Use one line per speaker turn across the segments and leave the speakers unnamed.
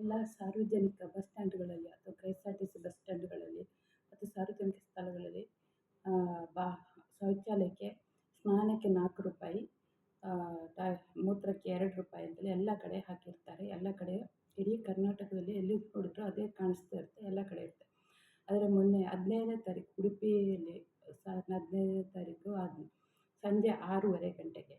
ಎಲ್ಲ ಸಾರ್ವಜನಿಕ ಬಸ್ ಸ್ಟ್ಯಾಂಡ್‌ಗಳಲ್ಲಿ ಅಥವಾ ಕೆ.ಎಸ್.ಆರ್.ಟಿ.ಸಿ. ಬಸ್ ಸ್ಟ್ಯಾಂಡ್‌ಗಳಲ್ಲಿ ಮತ್ತು ಸಾರ್ವಜನಿಕ ಸ್ಥಳಗಳಲ್ಲಿ ಆ, ಬಾ ಶೌಚಾಲಯಕ್ಕೆ, ಸ್ನಾನಕ್ಕೆ ₹4, ಟ ಮೂತ್ರಕ್ಕೆ ₹2 ಅಂತೇಳಿ ಎಲ್ಲ ಕಡೆ ಹಾಕಿರ್ತಾರೆ. ಎಲ್ಲ ಕಡೆ ಇಡೀ ಕರ್ನಾಟಕದಲ್ಲಿ ಎಲ್ಲಿ ನೋಡಿದ್ರೂ ಅದೇ ಕಾಣಿಸ್ತಾ ಇರುತ್ತೆ, ಎಲ್ಲ ಕಡೆ ಇರುತ್ತೆ. ಆದರೆ ಮೊನ್ನೆ 15ನೇ ತಾರೀಕು ಉಡುಪಿಯಲ್ಲಿ 15ನೇ ತಾರೀಕು ಸಂಜೆ 6:30 ಗಂಟೆಗೆ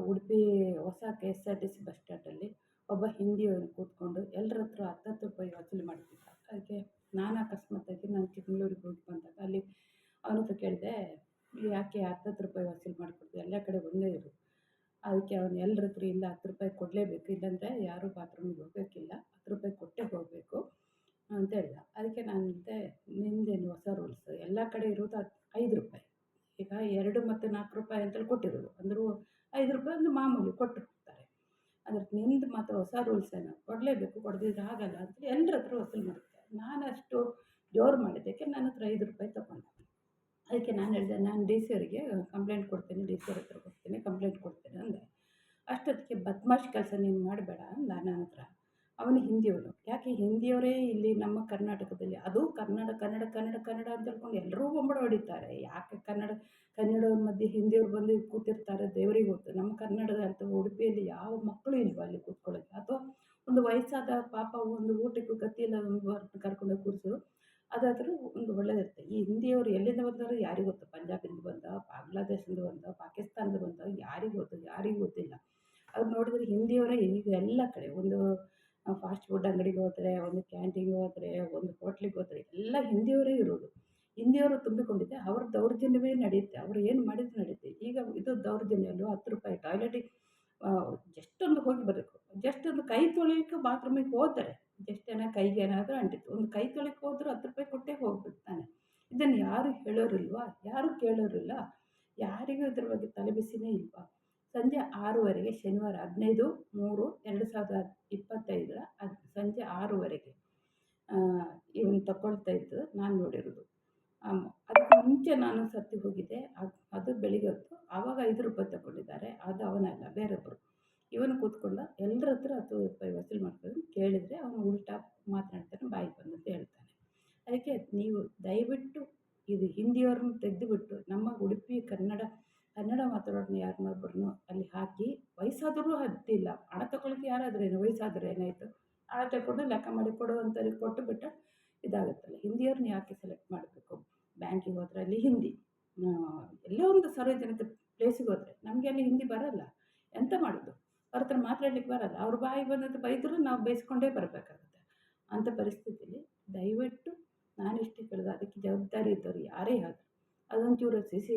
ಉಡುಪಿ ಹೊಸ ಕೆ.ಎಸ್.ಆರ್.ಟಿ.ಸಿ. ಬಸ್ ಸ್ಟ್ಯಾಂಡಲ್ಲಿ ಒಬ್ಬ ಹಿಂದಿಯವರು ಕೂತ್ಕೊಂಡು ಎಲ್ಲರ ಹತ್ರ ₹10 ವಸೂಲಿ ಮಾಡ್ತಿದ್ದ. ಅದಕ್ಕೆ ನಾನು ಅಕಸ್ಮಾತಾಗಿ ನಾನು ಚಿಕ್ಕಮಗಳೂರಿಗೆ ಹೋಗಿ ಬಂದಾಗ ಅಲ್ಲಿ ಅವನ ಹತ್ರ ಕೇಳಿದೆ, ಯಾಕೆ ₹10 ವಸೂಲಿ ಮಾಡಿಕೊಡ್ತೀಯ, ಎಲ್ಲ ಕಡೆ ಒಂದೇ ಇರು. ಅದಕ್ಕೆ ಅವನು ಎಲ್ಲರ ಹತ್ರ ಇಲ್ಲ, ₹10 ಕೊಡಲೇಬೇಕು, ಇಲ್ಲಾಂದರೆ ಯಾರೂ ಬಾತ್ರೂಮಿಗೆ ಹೋಗೋಕ್ಕಿಲ್ಲ, ₹10 ಕೊಟ್ಟೇ ಹೋಗಬೇಕು ಅಂತ ಹೇಳ್ದ. ಅದಕ್ಕೆ ನಾನು ಹೇಳಿದೆ, ನಿಂದೇನು ಹೊಸ ರೂಲ್ಸು, ಎಲ್ಲ ಕಡೆ ಇರೋದು ₹5. ಈಗ 2 ಮತ್ತು ₹4 ಅಂತೇಳಿ ಕೊಟ್ಟಿರೋದು, ಅಂದರೂ ₹5 ಒಂದು ಮಾಮೂಲಿ ಕೊಟ್ಟು ಹೋಗ್ತಾರೆ. ಅದಕ್ಕೆ ನಿಂದು ಮಾತ್ರ ಹೊಸ ರೂಲ್ಸ್ ಏನು, ಕೊಡಲೇಬೇಕು, ಕೊಡದಿದ್ರೆ ಆಗಲ್ಲ ಅಂತೇಳಿ ಎಲ್ಲರ ಹತ್ರ ವಸೂಲಿ ಮಾಡುತ್ತೆ. ನಾನು ಅಷ್ಟು ಜೋರು ಮಾಡಿದ್ದಕ್ಕೆ ನನ್ನ ಹತ್ರ ₹5 ತಗೊಂಡ. ಅದಕ್ಕೆ ನಾನು ಹೇಳಿದೆ, ನಾನು ಡಿ.ಸಿ ಅವರಿಗೆ ಕಂಪ್ಲೇಂಟ್ ಕೊಡ್ತೀನಿ, ಡಿ.ಸಿ ಅವ್ರ ಹತ್ರ ಹೋಗ್ತೀನಿ, ಕಂಪ್ಲೇಂಟ್ ಕೊಡ್ತೀನಿ ಅಂದೆ. ಅಷ್ಟೊತ್ತಿಗೆ ಬದ್ಮಾಷ್ ಕೆಲಸ ನೀನು ಮಾಡಬೇಡ ಅಂದ ನನ್ನ ಹತ್ರ. ಅವನು ಹಿಂದಿಯವನು. ಯಾಕೆ ಹಿಂದಿಯವರೇ ಇಲ್ಲಿ ನಮ್ಮ ಕರ್ನಾಟಕದಲ್ಲಿ, ಅದು ಕನ್ನಡ ಕನ್ನಡ ಕನ್ನಡ ಕನ್ನಡ ಅಂತ ಹೇಳ್ಕೊಂಡು ಎಲ್ಲರೂ ಬೊಂಬಡ ಹೊಡಿತಾರೆ. ಯಾಕೆ ಕನ್ನಡವ್ರ ಮಧ್ಯೆ ಹಿಂದಿಯವ್ರು ಬಂದು ಕೂತಿರ್ತಾರೆ ದೇವರಿಗೆ ಗೊತ್ತು. ನಮ್ಮ ಕನ್ನಡದ ಅಥವಾ ಉಡುಪಿಯಲ್ಲಿ ಯಾವ ಮಕ್ಕಳು ಇಲ್ವಾ ಅಲ್ಲಿ ಕೂತ್ಕೊಳ್ಳೋಕ್ಕೆ? ಅಥವಾ ಒಂದು ವಯಸ್ಸಾದ ಪಾಪ ಒಂದು ಊಟಕ್ಕೂ ಗತಿ ಇಲ್ಲ, ಒಂದು ಕರ್ಕೊಂಡೋಗಿ ಕೂರಿಸಿದ್ರು, ಅದಾದರೂ ಒಂದು ಒಳ್ಳೆದಿರುತ್ತೆ. ಈ ಹಿಂದಿಯವರು ಎಲ್ಲಿಂದ ಬಂದವರು ಯಾರಿಗೂ ಗೊತ್ತು? ಪಂಜಾಬಿಂದ ಬಂದ, ಬಾಂಗ್ಲಾದೇಶದಿಂದ ಬಂದ, ಪಾಕಿಸ್ತಾನದಿಂದ ಬಂದ, ಯಾರಿಗೂ ಗೊತ್ತಿಲ್ಲ. ಅವ್ರು ನೋಡಿದ್ರೆ ಹಿಂದಿಯವರೇ ಈಗ ಎಲ್ಲ ಕಡೆ. ಒಂದು ಫಾಸ್ಟ್ ಫುಡ್ ಅಂಗಡಿಗೆ ಹೋದರೆ, ಒಂದು ಕ್ಯಾಂಟೀನ್ಗೆ ಹೋದರೆ, ಒಂದು ಹೋಟ್ಲಿಗೆ ಹೋದರೆ ಎಲ್ಲ ಹಿಂದಿಯವರೇ ಇರೋದು. ಹಿಂದಿಯವರು ತುಂಬಿಕೊಂಡಿದ್ದೆ, ಅವ್ರ ದೌರ್ಜನ್ಯವೇ ನಡೆಯುತ್ತೆ. ಅವರು ಏನು ಮಾಡಿದ್ರು ನಡೆಯುತ್ತೆ. ಈಗ ಇದು ದೌರ್ಜನ್ಯ ಅಲ್ವಾ? ₹10 ಟಾಯ್ಲೆಟಿಗೆ ಜಸ್ಟ್ ಒಂದು ಹೋಗಿ ಬರಬೇಕು, ಜಸ್ಟ್ ಒಂದು ಕೈ ತೊಳೆಯೋಕ್ಕೆ ಬಾತ್ರೂಮಿಗೆ ಹೋದರೆ, ಜಸ್ಟ್ ಕೈಗೆ ಏನಾದರೂ ಅಂಟಿತ್ತು, ಒಂದು ಕೈ ತೊಳೆಯೋಕ್ಕೆ ಹೋದರೂ ₹10 ಕೊಟ್ಟೇ ಹೋಗ್ಬೇಕು ತಾನೆ. ಇದನ್ನು ಯಾರು ಹೇಳೋರಿಲ್ವಾ? ಯಾರೂ ಕೇಳೋರಿಲ್ಲ. ಯಾರಿಗೂ ಇದ್ರ ಬಗ್ಗೆ ತಲೆಬಿಸಿನೇ ಇಲ್ವಾ? ಸಂಜೆ 6:30ಗೆ ಶನಿವಾರ 15/3/2025 ಸಂಜೆ 6:30ಗೆ ಇವನು ತಗೊಳ್ತಾ ಇದ್ದು ನಾನು ನೋಡಿರೋದು. ಅದಕ್ಕೆ ಮುಂಚೆ ನಾನು ಸತಿ ಹೋಗಿದ್ದೆ, ಅದು ಬೆಳಿಗ್ಗೆ ಹೊತ್ತು. ಆವಾಗ ₹5 ತಗೊಂಡಿದ್ದಾರೆ. ಅದು ಅವನಲ್ಲ, ಬೇರೊಬ್ಬರು. ಇವನು ಕೂತ್ಕೊಂಡ ಎಲ್ಲರ ಹತ್ರ ₹10 ವಸೂಲಿ ಮಾಡ್ಕೊಂಡು ಕೇಳಿದರೆ ಅವನು ಉಲ್ಟಾ ಮಾತನಾಡ್ತಾನೆ, ಬಾಯಿಗೆ ಬಂದಂತೆ ಹೇಳ್ತಾನೆ. ಅದಕ್ಕೆ ನೀವು ದಯವಿಟ್ಟು ಇದು ಹಿಂದಿಯವ್ರನ್ನ ತೆಗೆದುಬಿಟ್ಟು ನಮ್ಮ ಉಡುಪಿ ಕನ್ನಡ ಮಾತಾಡೋರನ್ನ ಯಾರನ್ನೊಬ್ಬರನ್ನು ಅಲ್ಲಿ ಹಾಕಿ, ವಯಸ್ಸಾದರೂ ಅಡ್ಡಿಲ್ಲ, ಹಣ ತಗೊಳ್ಳೋಕ್ಕೆ ಯಾರಾದ್ರೇನು, ವಯಸ್ಸಾದರೂ ಏನಾಯಿತು, ಹಣ ತಗೊಂಡು ಲೆಕ್ಕ ಮಾಡಿ ಕೊಡುವಂಥವ್ರಿಗೆ ಕೊಟ್ಟು ಬಿಟ್ಟರೆ ಇದಾಗುತ್ತಲ್ಲ. ಹಿಂದಿಯವ್ರನ್ನ ಯಾಕೆ ಸೆಲೆಕ್ಟ್ ಮಾಡಬೇಕು? ಬ್ಯಾಂಕಿಗೆ ಹೋದರೆ ಅಲ್ಲಿ ಹಿಂದಿ, ಎಲ್ಲೋ ಒಂದು ಸಾರ್ವಜನಿಕ ಪ್ಲೇಸಿಗೆ ಹೋದರೆ ನಮಗೆ ಅಲ್ಲಿ ಹಿಂದಿ ಬರೋಲ್ಲ, ಎಂತ ಮಾಡೋದು? ಅವ್ರ ಹತ್ರ ಮಾತಾಡ್ಲಿಕ್ಕೆ ಬರೋಲ್ಲ, ಅವ್ರ ಬಾಯಿಗೆ ಬಂದಂತೆ ಬೈದರೂ ನಾವು ಬೈಸ್ಕೊಂಡೇ ಬರಬೇಕಾಗುತ್ತೆ. ಅಂಥ ಪರಿಸ್ಥಿತಿಯಲ್ಲಿ ದಯವಿಟ್ಟು ನಾನಿಷ್ಟೇ ಕೇಳೋದು, ಅದಕ್ಕೆ ಜವಾಬ್ದಾರಿ ಇದ್ದವರು ಯಾರೇ ಆದರೂ ಅದೊಂಚೂರು ಸಿ ಸಿ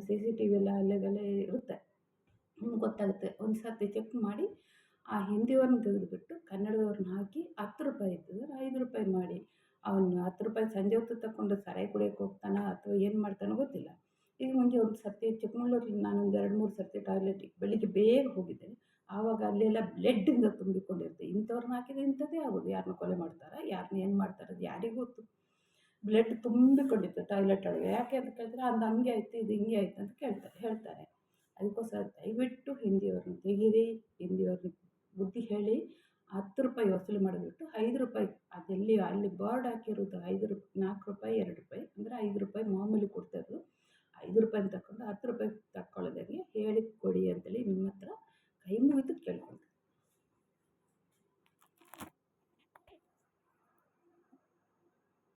ಟಿ ವಿ ಎಲ್ಲ ಅಲ್ಲೆಲ್ಲ ಇರುತ್ತೆ, ನಿಮ್ಗೆ ಗೊತ್ತಾಗುತ್ತೆ. ಒಂದು ಸರ್ತಿ ಚೆಕ್ ಮಾಡಿ ಆ ಹಿಂದಿಯವ್ರನ್ನ ತೆಗೆದುಬಿಟ್ಟು ಕನ್ನಡದವ್ರನ್ನ ಹಾಕಿ ₹10 ಇದ್ದರೆ ₹5 ಮಾಡಿ. ಅವನು ₹10 ಸಂಜೆ ಹೊತ್ತು ತಗೊಂಡು ಸಾರಾಯಿ ಕುಡಿಯೋಕ್ಕೆ ಹೋಗ್ತಾನೋ ಅಥವಾ ಏನು ಮಾಡ್ತಾನೋ ಗೊತ್ತಿಲ್ಲ. ಈಗ ಮುಂಚೆ ಒಂದು ಸರ್ತಿ ಚಿಕ್ಕಮಗಳೂರಲ್ಲಿ ನಾನೊಂದು 2-3 ಸರ್ತಿ ಟಾಯ್ಲೆಟಿಗೆ ಬೆಳಿಗ್ಗೆ ಬೇಗ ಹೋಗಿದ್ದೇನೆ. ಆವಾಗ ಅಲ್ಲೆಲ್ಲ ಬ್ಲಡ್ಡಿಂದ ತುಂಬಿಕೊಂಡಿರುತ್ತೆ. ಇಂಥವ್ರನ್ನ ಹಾಕಿದ್ರೆ ಇಂಥದ್ದೇ ಆಗೋದು. ಯಾರನ್ನ ಕೊಲೆ ಮಾಡ್ತಾರಾ, ಯಾರನ್ನ ಏನು ಮಾಡ್ತಾರೆ, ಅದು ಯಾರಿಗೂ ಗೊತ್ತು. ಬ್ಲಡ್ ತುಂಬಿಕೊಂಡಿತ್ತು ಟಾಯ್ಲೆಟ್ ಒಳಗೆ. ಯಾಕೆ ಅಂತ ಕೇಳಿದ್ರೆ, ಅದು ಹಂಗೆ ಆಯಿತು, ಇದು ಹಿಂಗೆ ಆಯಿತು ಅಂತ ಹೇಳ್ತಾರೆ. ಅದಕ್ಕೋಸ್ಕರ ದಯವಿಟ್ಟು ಹಿಂದಿಯವ್ರನ್ನ ತೆಗೀರಿ. ಹಿಂದಿಯವ್ರಿಗೆ ಬುದ್ಧಿ ಹೇಳಿ. ₹10 ವಸೂಲಿ ಮಾಡಿಬಿಟ್ಟು ₹5 ಅದೆಲ್ಲಿ ಅಲ್ಲಿ ಬೋರ್ಡ್ ಹಾಕಿರೋದು ₹4, ₹2 ಅಂದರೆ ₹5 ಮಾಮೂಲಿ ಕೊಡ್ತಾಯಿದ್ರು. ₹5 ತಗೊಂಡು ₹10 ತಗೊಳ್ಳೋದಾಗೆ ಹೇಳಿ ಕೊಡಿ ಅಂತೇಳಿ ನಿಮ್ಮ ಹತ್ರ ಕೈ ಮುಗಿದು ಕೇಳ್ಕೊಳ್ತೀನಿ.